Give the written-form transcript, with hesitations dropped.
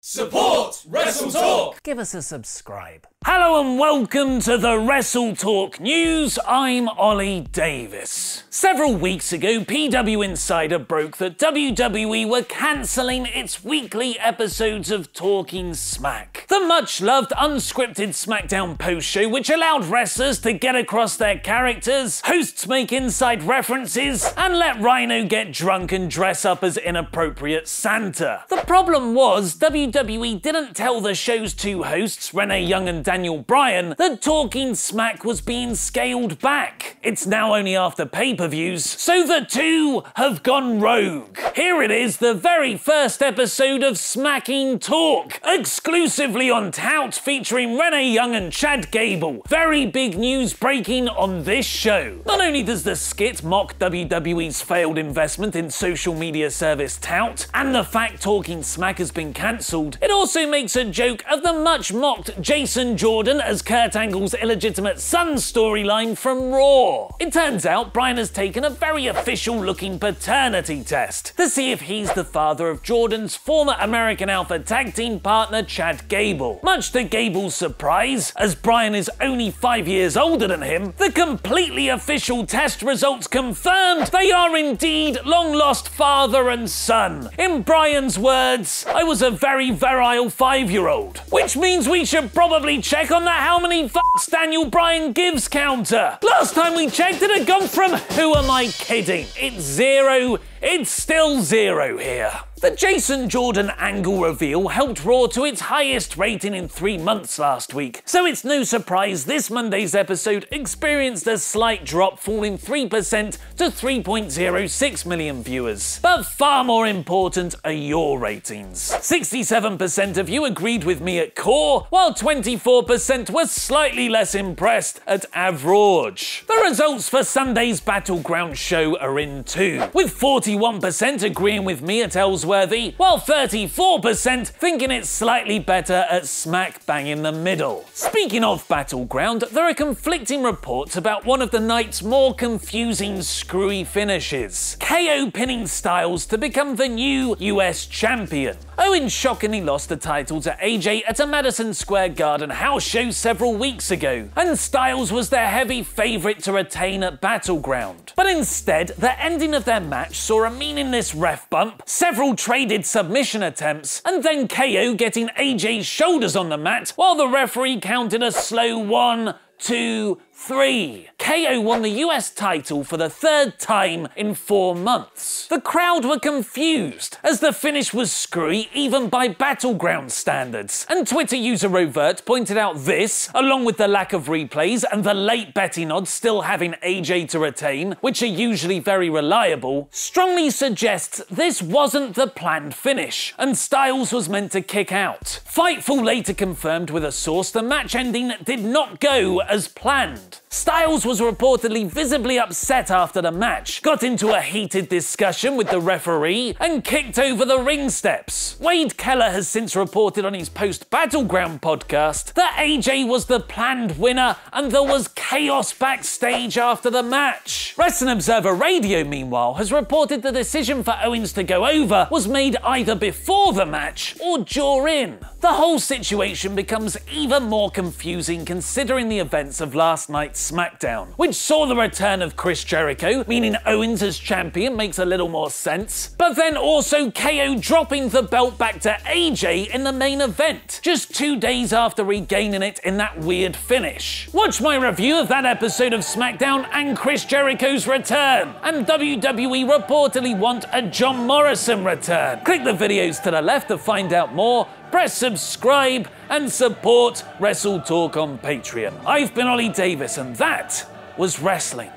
Support WrestleTalk! Give us a subscribe. Hello and welcome to the WrestleTalk News. I'm Ollie Davis. Several weeks ago, PW Insider broke that WWE were cancelling its weekly episodes of Talking Smack. The much-loved unscripted SmackDown post-show which allowed wrestlers to get across their characters, hosts make inside references, and let Rhino get drunk and dress up as inappropriate Santa. The problem was, WWE didn't tell the show's two hosts, Renee Young and Daniel Bryan, that Talking Smack was being scaled back. It's now only after pay-per-views, so the two have gone rogue. Here it is, the very first episode of Smacking Talk, exclusively on Tout, featuring Renee Young and Chad Gable. Very big news breaking on this show. Not only does the skit mock WWE's failed investment in social media service Tout, and the fact Talking Smack has been cancelled, it also makes a joke of the much-mocked Jason Jordan as Kurt Angle's illegitimate son storyline from Raw. It turns out Bryan has taken a very official-looking paternity test to see if he's the father of Jordan's former American Alpha tag team partner Chad Gable. Much to Gable's surprise, as Bryan is only 5 years older than him, the completely official test results confirmed they are indeed long-lost father and son. In Bryan's words, "I was a very virile 5-year-old," which means we should probably check on the how many fucks Daniel Bryan gives counter. Last time we checked, it had gone from who am I kidding? It's 0. It's still 0 here. The Jason Jordan angle reveal helped Raw to its highest rating in 3 months last week, so it's no surprise this Monday's episode experienced a slight drop, falling 3% to 3.06 million viewers. But far more important are your ratings. 67% of you agreed with me at core, while 24% were slightly less impressed at average. The results for Sunday's Battleground show are in too, with 41% agreeing with me at Ellsworthy, while 34% thinking it's slightly better at smack bang in the middle. Speaking of Battleground, there are conflicting reports about one of the night's more confusing screwy finishes: KO pinning Styles to become the new US champion. Owens shockingly lost the title to AJ at a Madison Square Garden house show several weeks ago, and Styles was their heavy favourite to retain at Battleground. But instead, the ending of their match saw a meaningless ref bump, several traded submission attempts, and then KO getting AJ's shoulders on the mat while the referee counted a slow 1, 2, 3. KO won the US title for the 3rd time in 4 months. The crowd were confused, as the finish was screwy even by Battleground standards, and Twitter user Rovert pointed out this, along with the lack of replays and the late betting odds still having AJ to retain, which are usually very reliable, strongly suggests this wasn't the planned finish, and Styles was meant to kick out. Fightful later confirmed with a source the match ending did not go as planned. Styles was reportedly visibly upset after the match, got into a heated discussion with the referee, and kicked over the ring steps. Wade Keller has since reported on his post-Battleground podcast that AJ was the planned winner and there was chaos backstage after the match. Wrestling Observer Radio, meanwhile, has reported the decision for Owens to go over was made either before the match or during. The whole situation becomes even more confusing considering the events of last night's SmackDown, which saw the return of Chris Jericho, meaning Owens as champion makes a little more sense, but then also KO dropping the belt back to AJ in the main event, just 2 days after regaining it in that weird finish. Watch my review of that episode of SmackDown and Chris Jericho's return, and WWE reportedly want a John Morrison return. Click the videos to the left to find out more, press subscribe, and support WrestleTalk on Patreon. I've been Ollie Davis, and that was wrestling.